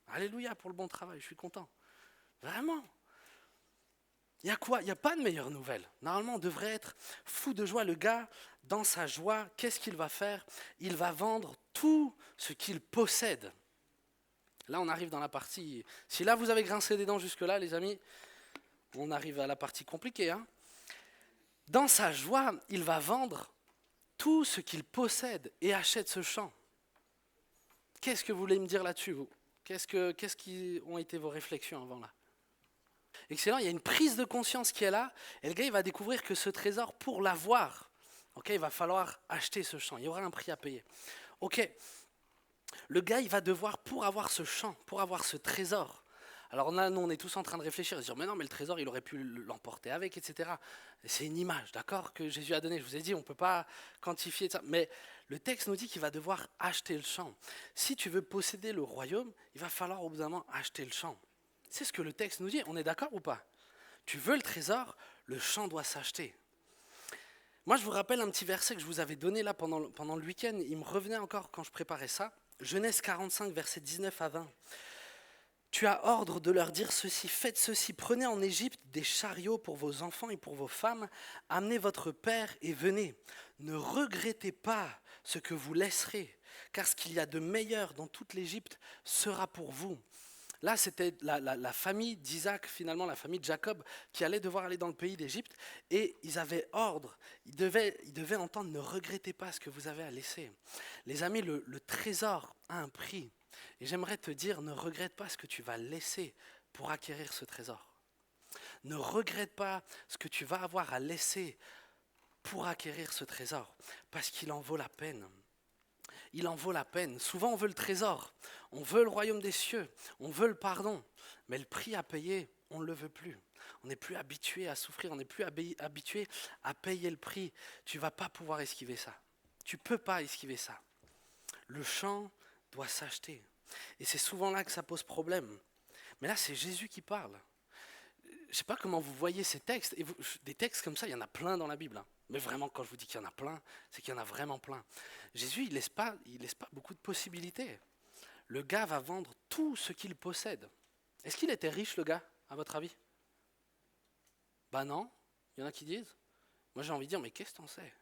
[SPEAKER 1] Alléluia pour le bon travail, je suis content. Vraiment? Il y a quoi? Il n'y a pas de meilleure nouvelle. Normalement, on devrait être fou de joie. Le gars, dans sa joie, qu'est-ce qu'il va faire? Il va vendre tout ce qu'il possède. Là, on arrive dans la partie... Si là, vous avez grincé des dents jusque-là, les amis, on arrive à la partie compliquée. Hein. Dans sa joie, il va vendre tout ce qu'il possède et achète ce champ. Qu'est-ce que vous voulez me dire là-dessus, vous? Qu'est-ce qui ont été vos réflexions avant là? Excellent, il y a une prise de conscience qui est là, et le gars il va découvrir que ce trésor, pour l'avoir, il va falloir acheter ce champ, il y aura un prix à payer. Le gars il va devoir, pour avoir ce champ, pour avoir ce trésor, alors là nous on est tous en train de réfléchir, de se dire mais non mais le trésor il aurait pu l'emporter avec, etc. C'est une image, d'accord, que Jésus a donnée, je vous ai dit on ne peut pas quantifier ça, mais le texte nous dit qu'il va devoir acheter le champ. Si tu veux posséder le royaume, il va falloir au bout d'un moment acheter le champ. C'est ce que le texte nous dit, on est d'accord ou pas? Tu veux le trésor, le champ doit s'acheter. Moi, je vous rappelle un petit verset que je vous avais donné là pendant le week-end. Il me revenait encore quand je préparais ça. Genèse 45, versets 19 à 20. Tu as ordre de leur dire ceci, faites ceci, prenez en Égypte des chariots pour vos enfants et pour vos femmes, amenez votre père et venez. Ne regrettez pas ce que vous laisserez, car ce qu'il y a de meilleur dans toute l'Égypte sera pour vous. Là, c'était la famille d'Isaac, finalement, la famille de Jacob, qui allait devoir aller dans le pays d'Égypte. Et ils avaient ordre, ils devaient entendre, ne regrettez pas ce que vous avez à laisser. Les amis, le trésor a un prix. Et j'aimerais te dire, ne regrette pas ce que tu vas laisser pour acquérir ce trésor. Ne regrette pas ce que tu vas avoir à laisser pour acquérir ce trésor, parce qu'il en vaut la peine. Il en vaut la peine. Souvent, on veut le trésor, on veut le royaume des cieux, on veut le pardon, mais le prix à payer, on ne le veut plus. On n'est plus habitué à souffrir, on n'est plus habitué à payer le prix. Tu ne vas pas pouvoir esquiver ça. Tu ne peux pas esquiver ça. Le champ doit s'acheter. Et c'est souvent là que ça pose problème. Mais là, c'est Jésus qui parle. Je ne sais pas comment vous voyez ces textes. Et des textes comme ça, il y en a plein dans la Bible. Hein. Mais vraiment, quand je vous dis qu'il y en a plein, c'est qu'il y en a vraiment plein. Jésus, il laisse pas beaucoup de possibilités. Le gars va vendre tout ce qu'il possède. Est-ce qu'il était riche, le gars, à votre avis? Ben non, il y en a qui disent. Moi, j'ai envie de dire, mais qu'est-ce que t'en sais?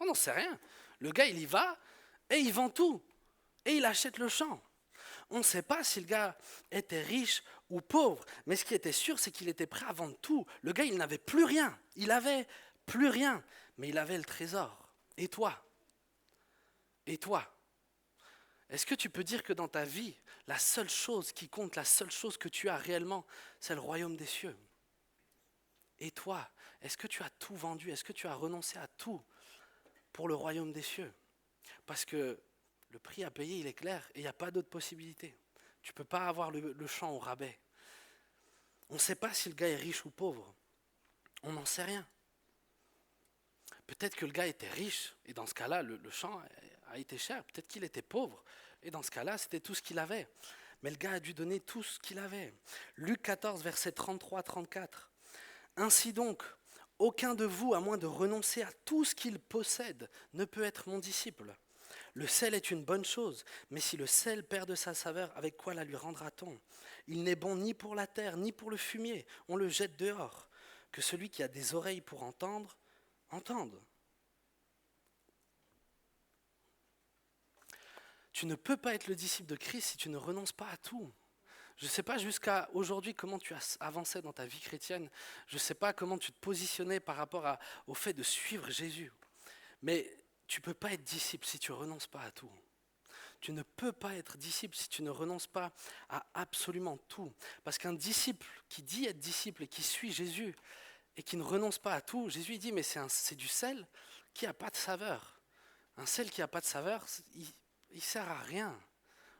[SPEAKER 1] On n'en sait rien. Le gars, il y va et il vend tout. Et il achète le champ. On ne sait pas si le gars était riche ou pauvre, mais ce qui était sûr, c'est qu'il était prêt à vendre tout. Le gars, il n'avait plus rien. Il avait plus rien, mais il avait le trésor. Et toi? Et toi? Est-ce que tu peux dire que dans ta vie, la seule chose qui compte, la seule chose que tu as réellement, c'est le royaume des cieux? Et toi, est-ce que tu as tout vendu? Est-ce que tu as renoncé à tout pour le royaume des cieux? Parce que le prix à payer, il est clair et il n'y a pas d'autre possibilité. Tu ne peux pas avoir le champ au rabais. On ne sait pas si le gars est riche ou pauvre. On n'en sait rien. Peut-être que le gars était riche et dans ce cas-là, le champ a été cher. Peut-être qu'il était pauvre et dans ce cas-là, c'était tout ce qu'il avait. Mais le gars a dû donner tout ce qu'il avait. Luc 14, versets 33-34. Ainsi donc, aucun de vous, à moins de renoncer à tout ce qu'il possède, ne peut être mon disciple. Le sel est une bonne chose, mais si le sel perd de sa saveur, avec quoi la lui rendra-t-on? Il n'est bon ni pour la terre, ni pour le fumier. On le jette dehors. Que celui qui a des oreilles pour entendre, entende. Tu ne peux pas être le disciple de Christ si tu ne renonces pas à tout. Je ne sais pas jusqu'à aujourd'hui comment tu as avancé dans ta vie chrétienne. Je ne sais pas comment tu te positionnais par rapport au fait de suivre Jésus. Mais tu ne peux pas être disciple si tu ne renonces pas à tout. Tu ne peux pas être disciple si tu ne renonces pas à absolument tout. Parce qu'un disciple qui dit être disciple et qui suit Jésus et qui ne renonce pas à tout, Jésus dit mais c'est du sel qui n'a pas de saveur. Un sel qui n'a pas de saveur, il ne sert à rien.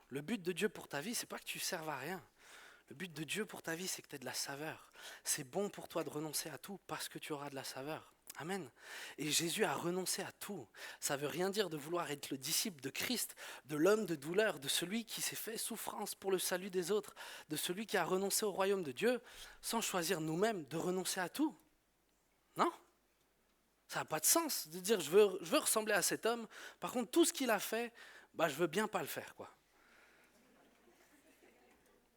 [SPEAKER 1] Le but de Dieu pour ta vie, c'est pas que tu serves à rien. Le but de Dieu pour ta vie, c'est que tu aies de la saveur. C'est bon pour toi de renoncer à tout parce que tu auras de la saveur. Amen. Et Jésus a renoncé à tout. Ça ne veut rien dire de vouloir être le disciple de Christ, de l'homme de douleur, de celui qui s'est fait souffrance pour le salut des autres, de celui qui a renoncé au royaume de Dieu, sans choisir nous-mêmes de renoncer à tout. Non ? Ça n'a pas de sens de dire je veux ressembler à cet homme, par contre tout ce qu'il a fait, je veux bien pas le faire, quoi.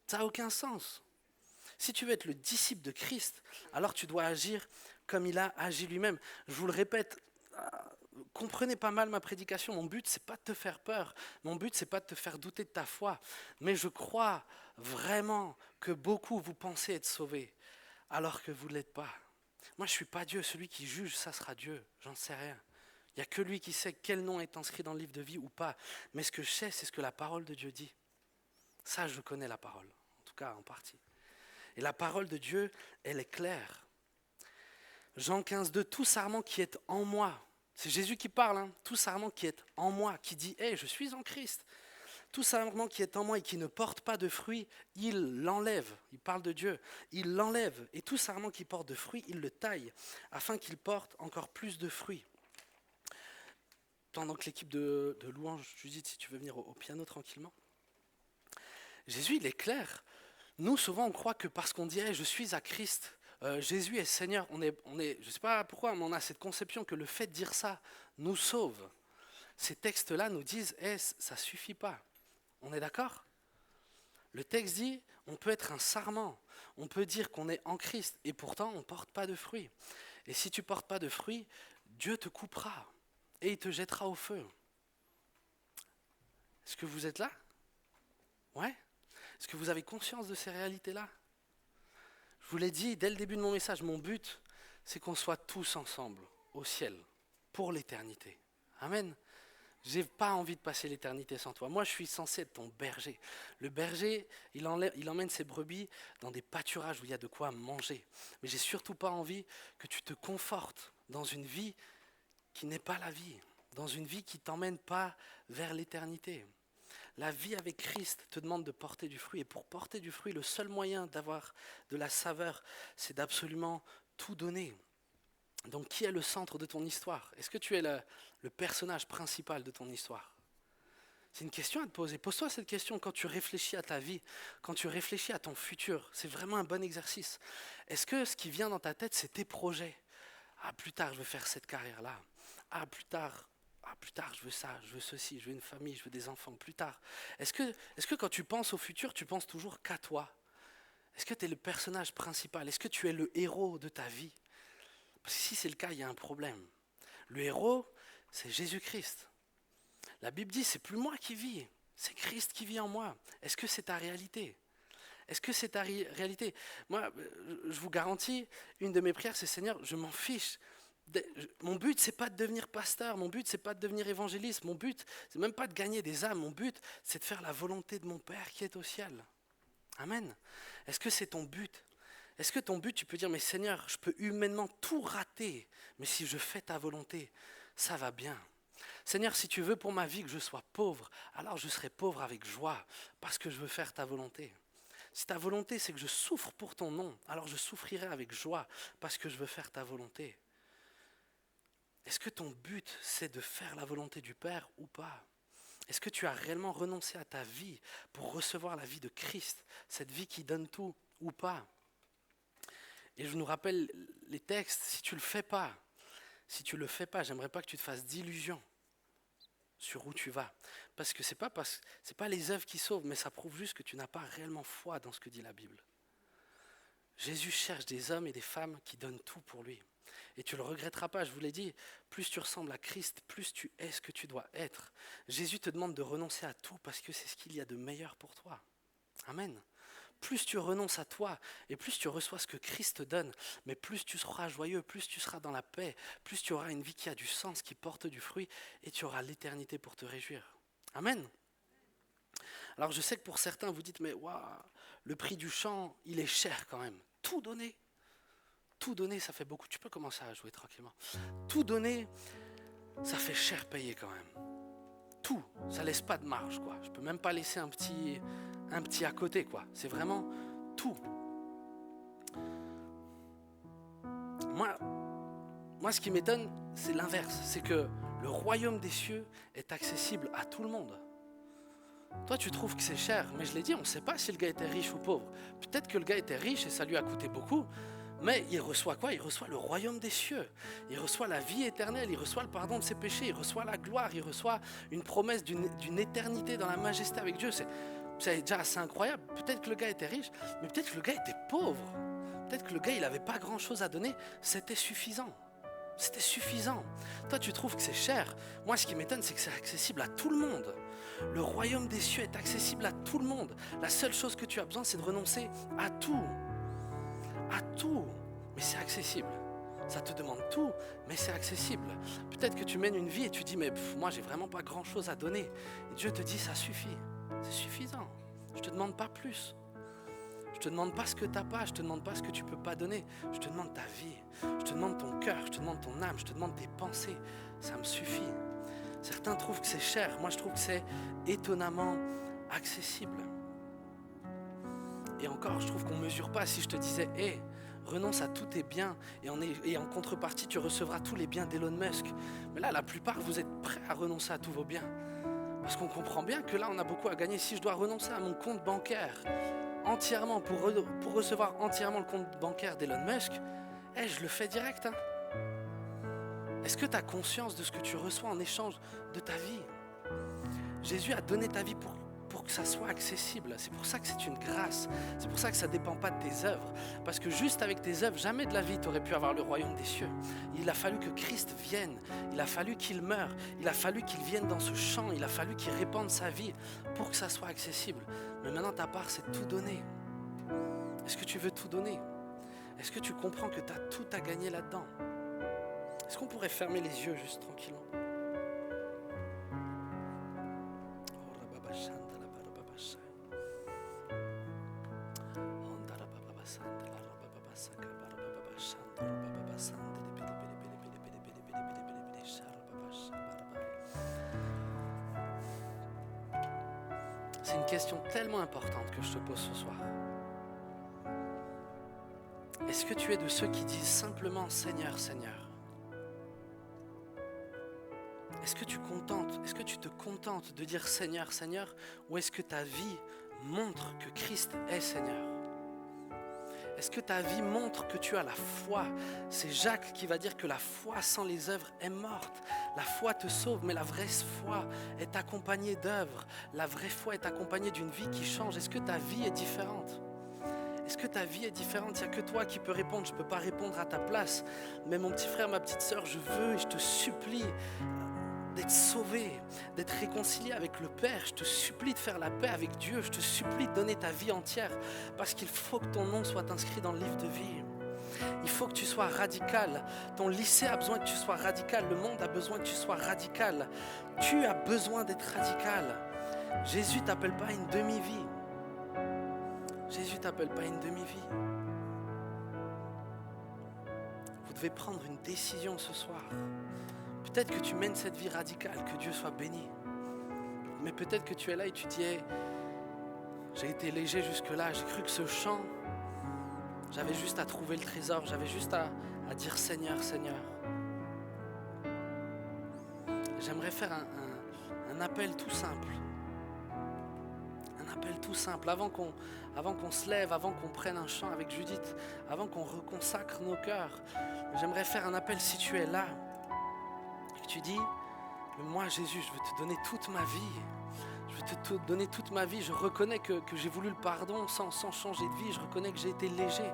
[SPEAKER 1] Ça n'a aucun sens. Si tu veux être le disciple de Christ, alors tu dois agir comme il a agi lui-même. Je vous le répète, comprenez pas mal ma prédication. Mon but, c'est pas de te faire peur. Mon but, c'est pas de te faire douter de ta foi. Mais je crois vraiment que beaucoup vous pensez être sauvés, alors que vous ne l'êtes pas. Moi, je ne suis pas Dieu. Celui qui juge, ça sera Dieu. J'en sais rien. Il n'y a que lui qui sait quel nom est inscrit dans le livre de vie ou pas. Mais ce que je sais, c'est ce que la parole de Dieu dit. Ça, je connais la parole, en tout cas en partie. Et la parole de Dieu, elle est claire. Jean 15,2, tout sarment qui est en moi, c'est Jésus qui parle, hein, tout sarment qui est en moi, qui dit hey, je suis en Christ. Tout sarment qui est en moi et qui ne porte pas de fruits, il l'enlève. Il parle de Dieu. Il l'enlève. Et tout sarment qui porte de fruits, il le taille, afin qu'il porte encore plus de fruits. Pendant que l'équipe de louange, Judith, si tu veux venir au piano tranquillement. Jésus, il est clair. Nous, souvent, on croit que parce qu'on dit hey, je suis à Christ, Jésus est Seigneur, je ne sais pas pourquoi, mais on a cette conception que le fait de dire ça nous sauve. Ces textes-là nous disent hey, ça ne suffit pas. On est d'accord ? Le texte dit on peut être un sarment, on peut dire qu'on est en Christ, et pourtant on ne porte pas de fruits. Et si tu ne portes pas de fruits, Dieu te coupera et il te jettera au feu. Est-ce que vous êtes là ? Ouais ? Est-ce que vous avez conscience de ces réalités-là ? Je vous l'ai dit dès le début de mon message, mon but, c'est qu'on soit tous ensemble au ciel pour l'éternité. Amen. J'ai pas envie de passer l'éternité sans toi. Moi, je suis censé être ton berger. Le berger, il emmène ses brebis dans des pâturages où il y a de quoi manger. Mais j'ai surtout pas envie que tu te confortes dans une vie qui n'est pas la vie, dans une vie qui t'emmène pas vers l'éternité. La vie avec Christ te demande de porter du fruit. Et pour porter du fruit, le seul moyen d'avoir de la saveur, c'est d'absolument tout donner. Donc, qui est le centre de ton histoire ? Est-ce que tu es le personnage principal de ton histoire ? C'est une question à te poser. Pose-toi cette question quand tu réfléchis à ta vie, quand tu réfléchis à ton futur. C'est vraiment un bon exercice. Est-ce que ce qui vient dans ta tête, c'est tes projets ? Ah, plus tard, je veux faire cette carrière-là. Ah, plus tard, je veux ça, je veux ceci, je veux une famille, je veux des enfants, plus tard. Est-ce que quand tu penses au futur, tu penses toujours qu'à toi ? Est-ce que tu es le personnage principal ? Est-ce que tu es le héros de ta vie ? Parce que si c'est le cas, il y a un problème. Le héros, c'est Jésus-Christ. La Bible dit, c'est plus moi qui vis, c'est Christ qui vit en moi. Est-ce que c'est ta réalité ? Est-ce que c'est ta réalité ? Moi, je vous garantis, une de mes prières, c'est Seigneur, je m'en fiche. Mon but, c'est pas de devenir pasteur, mon but, c'est pas de devenir évangéliste, mon but, c'est même pas de gagner des âmes, mon but, c'est de faire la volonté de mon Père qui est au ciel. Amen. Est-ce que c'est ton but ? Est-ce que ton but, tu peux dire, mais Seigneur, je peux humainement tout rater, mais si je fais ta volonté, ça va bien. Seigneur, si tu veux pour ma vie que je sois pauvre, alors je serai pauvre avec joie, parce que je veux faire ta volonté. Si ta volonté, c'est que je souffre pour ton nom, alors je souffrirai avec joie, parce que je veux faire ta volonté. Est-ce que ton but, c'est de faire la volonté du Père ou pas ? Est-ce que tu as réellement renoncé à ta vie pour recevoir la vie de Christ, cette vie qui donne tout ou pas ? Et je nous rappelle les textes, si tu ne le fais pas, j'aimerais pas que tu te fasses d'illusions sur où tu vas. Parce que c'est pas les œuvres qui sauvent, mais ça prouve juste que tu n'as pas réellement foi dans ce que dit la Bible. Jésus cherche des hommes et des femmes qui donnent tout pour lui. Et tu ne le regretteras pas, je vous l'ai dit, plus tu ressembles à Christ, plus tu es ce que tu dois être. Jésus te demande de renoncer à tout parce que c'est ce qu'il y a de meilleur pour toi. Amen. plus tu renonces à toi et plus tu reçois ce que Christ te donne, mais plus tu seras joyeux, plus tu seras dans la paix, plus tu auras une vie qui a du sens, qui porte du fruit et tu auras l'éternité pour te réjouir. Amen. Alors je sais que pour certains vous dites mais waouh, le prix du chant il est cher quand même. Tout donner ça fait beaucoup. Tu peux commencer à jouer tranquillement. Tout donner ça fait cher payer quand même. Tout, ça laisse pas de marge quoi. Je peux même pas laisser un petit à côté quoi. C'est vraiment tout. Moi ce qui m'étonne c'est l'inverse, c'est que le royaume des cieux est accessible à tout le monde. Toi tu trouves que c'est cher, mais je l'ai dit, on ne sait pas si le gars était riche ou pauvre. Peut-être que le gars était riche et ça lui a coûté beaucoup, mais il reçoit quoi? Il reçoit le royaume des cieux, il reçoit la vie éternelle, il reçoit le pardon de ses péchés, il reçoit la gloire, il reçoit une promesse d'une éternité dans la majesté avec Dieu. C'est déjà assez incroyable. Peut-être que le gars était riche, mais peut-être que le gars était pauvre. Peut-être que le gars il n'avait pas grand-chose à donner, c'était suffisant. C'était suffisant. Toi, tu trouves que c'est cher. Moi, ce qui m'étonne, c'est que c'est accessible à tout le monde. Le royaume des cieux est accessible à tout le monde. La seule chose que tu as besoin, c'est de renoncer à tout. À tout. Mais c'est accessible. Ça te demande tout, mais c'est accessible. Peut-être que tu mènes une vie et tu dis, mais moi, j'ai vraiment pas grand-chose à donner. Et Dieu te dit, ça suffit. C'est suffisant. Je ne te demande pas plus. Je te demande pas ce que tu n'as pas, je te demande pas ce que tu peux pas donner. Je te demande ta vie, je te demande ton cœur, je te demande ton âme, je te demande tes pensées. Ça me suffit. Certains trouvent que c'est cher, moi je trouve que c'est étonnamment accessible. Et encore, je trouve qu'on ne mesure pas. Si je te disais, renonce à tous tes biens et en contrepartie tu recevras tous les biens d'Elon Musk. Mais là, la plupart, vous êtes prêts à renoncer à tous vos biens. Parce qu'on comprend bien que là, on a beaucoup à gagner. Si je dois renoncer à mon compte bancaire entièrement pour recevoir entièrement le compte bancaire d'Elon Musk, je le fais direct. Est-ce que tu as conscience de ce que tu reçois en échange de ta vie? Jésus a donné ta vie pour que ça soit accessible. C'est pour ça que c'est une grâce. C'est pour ça que ça ne dépend pas de tes œuvres. Parce que juste avec tes œuvres, jamais de la vie tu aurais pu avoir le royaume des cieux. Il a fallu que Christ vienne. Il a fallu qu'il meure. Il a fallu qu'il vienne dans ce champ. Il a fallu qu'il répande sa vie pour que ça soit accessible. Mais maintenant, ta part, c'est tout donner. Est-ce que tu veux tout donner? Est-ce que tu comprends que tu as tout à gagner là-dedans? Est-ce qu'on pourrait fermer les yeux juste tranquillement? C'est une question tellement importante que je te pose ce soir. Est-ce que tu es de ceux qui disent simplement Seigneur, Seigneur? Est-ce que tu te contentes de dire Seigneur, Seigneur, ou est-ce que ta vie montre que Christ est Seigneur? Est-ce que ta vie montre que tu as la foi? C'est Jacques qui va dire que la foi sans les œuvres est morte. La foi te sauve, mais la vraie foi est accompagnée d'œuvres. La vraie foi est accompagnée d'une vie qui change. Est-ce que ta vie est différente? Est-ce que ta vie est différente? Il n'y a que toi qui peux répondre. Je ne peux pas répondre à ta place. Mais mon petit frère, ma petite sœur, je veux et je te supplie d'être sauvé, d'être réconcilié avec le Père. Je te supplie de faire la paix avec Dieu. Je te supplie de donner ta vie entière parce qu'il faut que ton nom soit inscrit dans le livre de vie. Il faut que tu sois radical. Ton lycée a besoin que tu sois radical. Le monde a besoin que tu sois radical. Tu as besoin d'être radical. Jésus ne t'appelle pas à une demi-vie. Jésus ne t'appelle pas à une demi-vie. Vous devez prendre une décision ce soir. Peut-être que tu mènes cette vie radicale, que Dieu soit béni. Mais peut-être que tu es là et tu dis, j'ai été léger jusque-là, j'ai cru que ce chant, j'avais juste à trouver le trésor, j'avais juste à dire Seigneur, Seigneur. J'aimerais faire un appel tout simple. Un appel tout simple, avant qu'on se lève, avant qu'on prenne un chant avec Judith, avant qu'on reconsacre nos cœurs. J'aimerais faire un appel si tu es là. Et que tu dis, moi Jésus, je veux te donner toute ma vie. Je veux te donner toute ma vie. Je reconnais que j'ai voulu le pardon sans changer de vie. Je reconnais que j'ai été léger.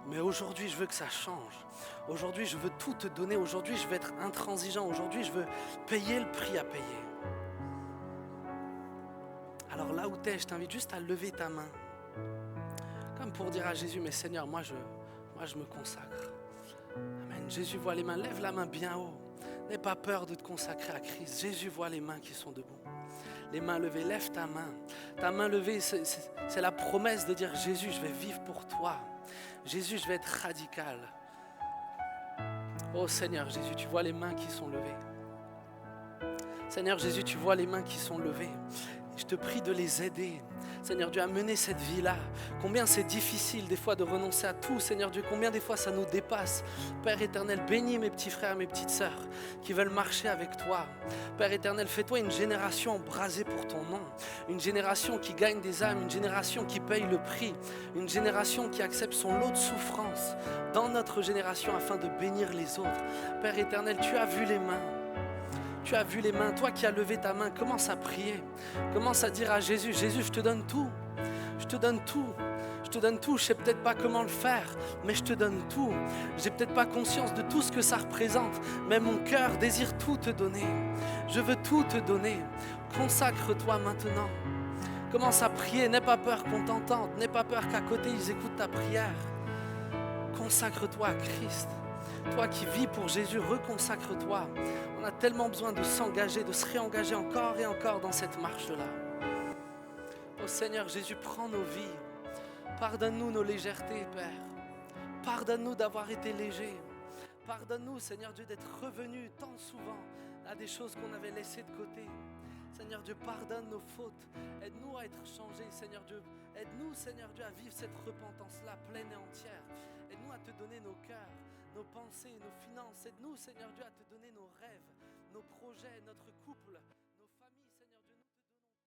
[SPEAKER 1] Mais aujourd'hui, je veux que ça change. Aujourd'hui, je veux tout te donner. Aujourd'hui, je veux être intransigeant. Aujourd'hui, je veux payer le prix à payer. Alors là où tu es, je t'invite juste à lever ta main. pour dire à Jésus, mais Seigneur, moi je me consacre. Amen. Jésus voit les mains, lève la main bien haut. N'aie pas peur de te consacrer à Christ. Jésus voit les mains qui sont debout. Les mains levées, lève ta main. Ta main levée, c'est la promesse de dire, Jésus, je vais vivre pour toi. Jésus, je vais être radical. Oh Seigneur Jésus, tu vois les mains qui sont levées. Seigneur Jésus, tu vois les mains qui sont levées. Je te prie de les aider, Seigneur Dieu, à mener cette vie-là. Combien c'est difficile des fois de renoncer à tout, Seigneur Dieu, combien des fois ça nous dépasse. Père éternel, bénis mes petits frères, mes petites sœurs qui veulent marcher avec toi. Père éternel, fais-toi une génération embrasée pour ton nom, une génération qui gagne des âmes, une génération qui paye le prix, une génération qui accepte son lot de souffrance dans notre génération afin de bénir les autres. Père éternel, tu as vu les mains. Tu as vu les mains, toi qui as levé ta main, commence à prier. Commence à dire à Jésus, Jésus, je te donne tout. Je te donne tout. Je te donne tout. Je ne sais peut-être pas comment le faire, mais je te donne tout. Je n'ai peut-être pas conscience de tout ce que ça représente, mais mon cœur désire tout te donner. Je veux tout te donner. Consacre-toi maintenant. Commence à prier. N'aie pas peur qu'on t'entende. N'aie pas peur qu'à côté, ils écoutent ta prière. Consacre-toi à Christ. Toi qui vis pour Jésus, reconsacre-toi. On a tellement besoin de s'engager, de se réengager encore et encore dans cette marche-là. Oh Seigneur Jésus, prends nos vies. Pardonne-nous nos légèretés, Père. Pardonne-nous d'avoir été légers. Pardonne-nous, Seigneur Dieu, d'être revenus tant souvent à des choses qu'on avait laissées de côté. Seigneur Dieu, pardonne nos fautes. Aide-nous à être changés, Seigneur Dieu. Aide-nous, Seigneur Dieu, à vivre cette repentance-là pleine et entière. Aide-nous à te donner nos cœurs, nos pensées, nos finances. Aide-nous, Seigneur Dieu, à te donner nos rêves, nos projets, notre couple.